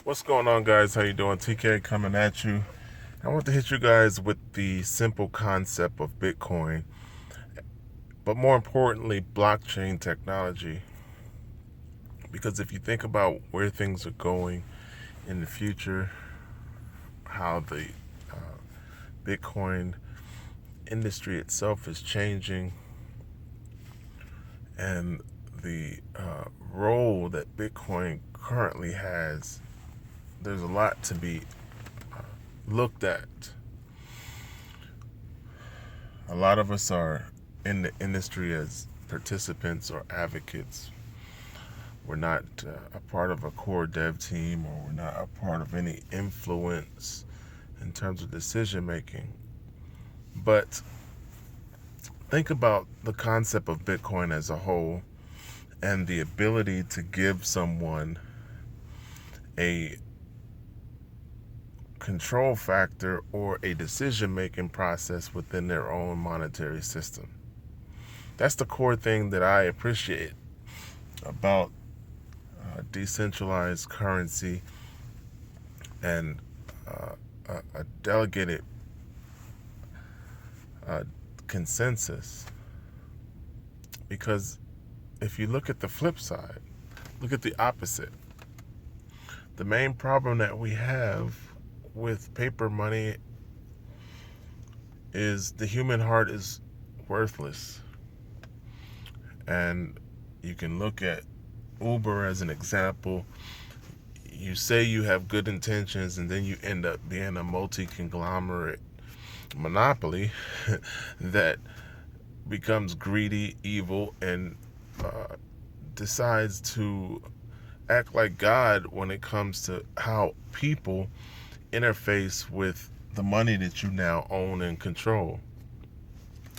What's going on, guys? How you doing? TK coming at you. I want to hit you guys with the simple concept of Bitcoin, but more importantly, blockchain technology. Because if you think about where things are going in the future, how the Bitcoin industry itself is changing, and the role that Bitcoin currently has, there's a lot to be looked at. A lot of us are in the industry as participants or advocates. We're not a part of a core dev team, or we're not a part of any influence in terms of decision making. But think about the concept of Bitcoin as a whole and the ability to give someone a control factor or a decision making process within their own monetary system. That's the core thing that I appreciate about decentralized currency and a delegated consensus. Because if you look at the flip side, look at the opposite. The main problem that we have with paper money is the human heart is worthless. And you can look at Uber as an example. You say you have good intentions, and then you end up being a multi-conglomerate monopoly that becomes greedy, evil, and decides to act like God when it comes to how people interface with the money that you now own and control.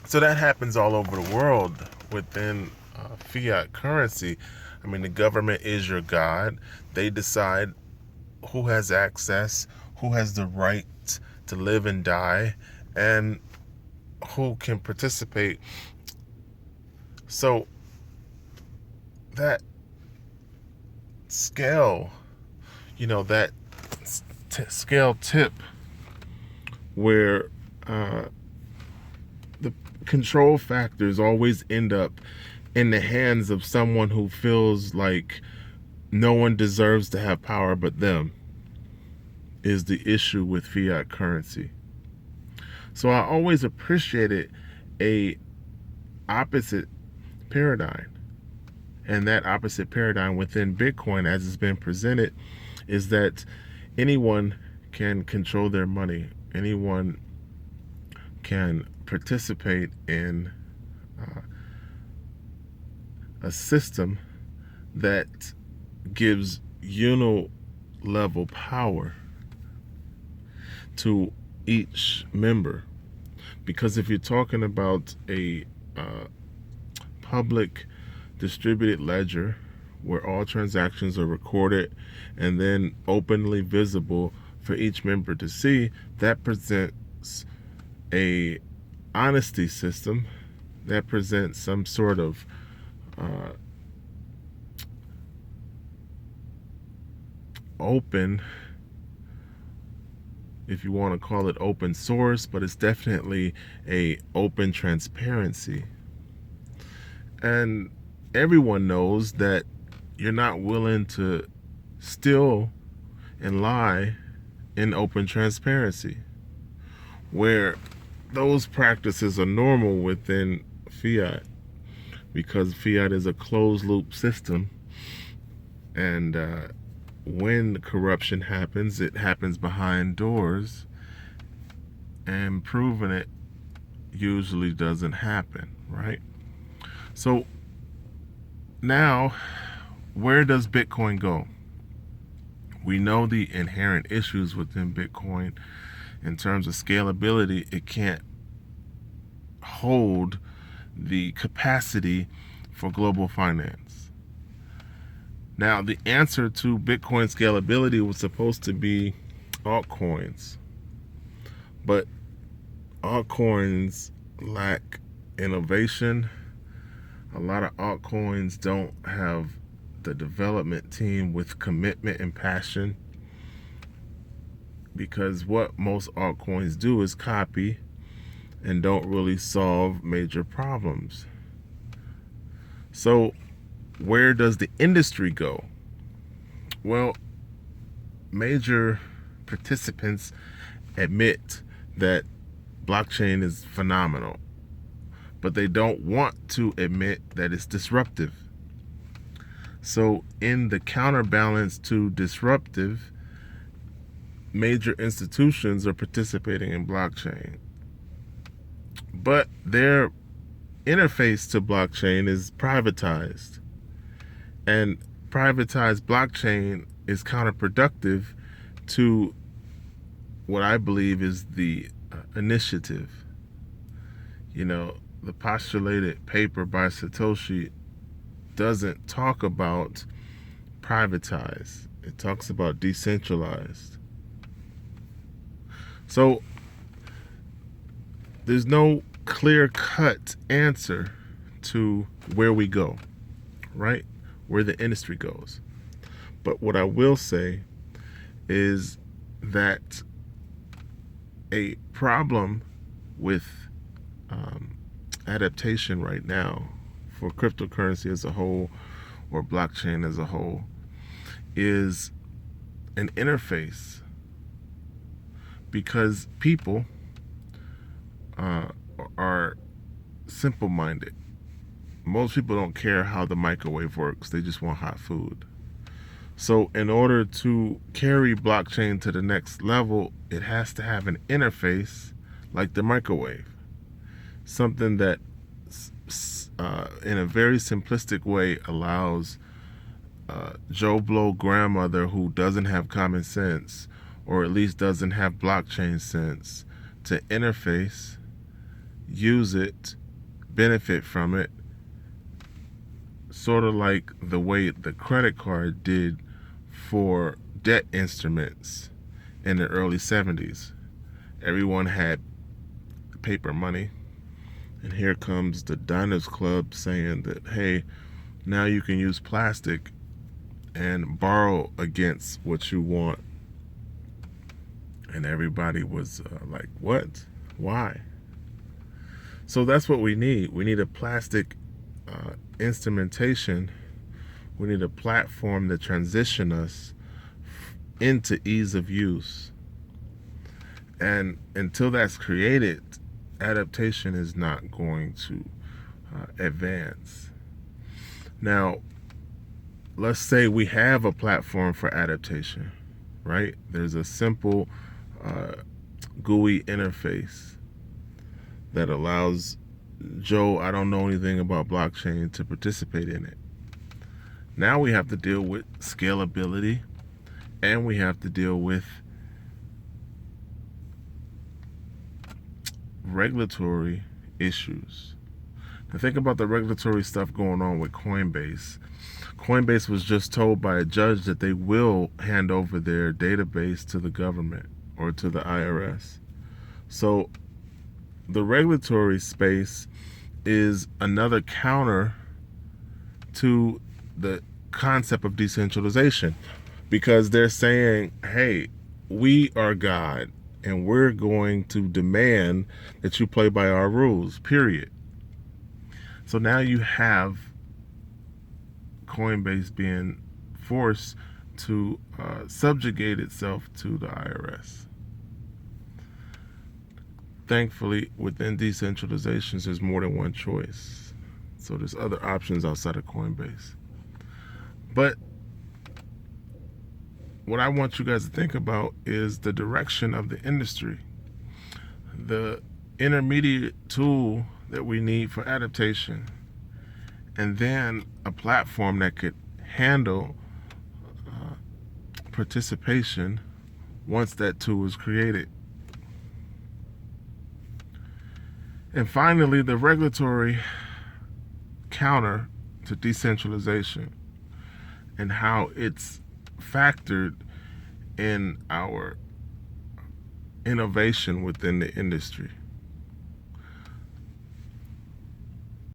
So that happens all over the world within fiat currency. I mean, the government is your God. They decide who has access, who has the right to live and die, and who can participate. So that scale, that scale tip where the control factors always end up in the hands of someone who feels like no one deserves to have power but them, is the issue with fiat currency. So I always appreciated a opposite paradigm. And that opposite paradigm within Bitcoin, as it's been presented, is that anyone can control their money. Anyone can participate in a system that gives level power to each member. Because if you're talking about a public distributed ledger where all transactions are recorded and then openly visible for each member to see, that presents a honesty system, that presents some sort of open, if you want to call it open source, but it's definitely a open transparency. And everyone knows that you're not willing to steal and lie in open transparency, where those practices are normal within fiat, because fiat is a closed loop system. And when corruption happens, it happens behind doors, and proving it usually doesn't happen, right? So now, where does Bitcoin go? We know the inherent issues within Bitcoin in terms of scalability. It can't hold the capacity for global finance. Now, the answer to Bitcoin scalability was supposed to be altcoins, but altcoins lack innovation. A lot of altcoins don't have the development team with commitment and passion because what most altcoins do is copy and don't really solve major problems. So where does the industry go? Well, major participants admit that blockchain is phenomenal, but they don't want to admit that it's disruptive. So in the counterbalance to disruptive, major institutions are participating in blockchain, but their interface to blockchain is privatized, and privatized blockchain is counterproductive to what I believe is the initiative. The postulated paper by Satoshi doesn't talk about privatized. It talks about decentralized. So there's no clear-cut answer to where we go, right? Where the industry goes. But what I will say is that a problem with adaptation right now for cryptocurrency as a whole, or blockchain as a whole, is an interface, because people are simple-minded. Most people don't care how the microwave works. They just want hot food. So in order to carry blockchain to the next level, it has to have an interface like the microwave. Something that in a very simplistic way allows Joe Blow grandmother who doesn't have common sense, or at least doesn't have blockchain sense, to interface, use it, benefit from it, sort of like the way the credit card did for debt instruments in the early 70s. Everyone had paper money, and here comes the Diners Club saying that, hey, now you can use plastic and borrow against what you want. And everybody was like, what? Why? So that's what we need. We need a plastic instrumentation. We need a platform that transition us into ease of use. And until that's created, adaptation is not going to advance. Now, let's say we have a platform for adaptation, right? There's a simple GUI interface that allows Joe, I don't know anything about blockchain, to participate in it. Now we have to deal with scalability, and we have to deal with regulatory issues. Now think about the regulatory stuff going on with Coinbase. Coinbase was just told by a judge that they will hand over their database to the government or to the IRS. So the regulatory space is another counter to the concept of decentralization, because they're saying, hey, we are God, and we're going to demand that you play by our rules, period. So now you have Coinbase being forced to subjugate itself to the IRS. Thankfully, within decentralizations, there's more than one choice. So there's other options outside of Coinbase. But what I want you guys to think about is the direction of the industry. The intermediate tool that we need for adaptation, and then a platform that could handle participation once that tool is created. And finally, the regulatory counter to decentralization and how it's factored in our innovation within the industry.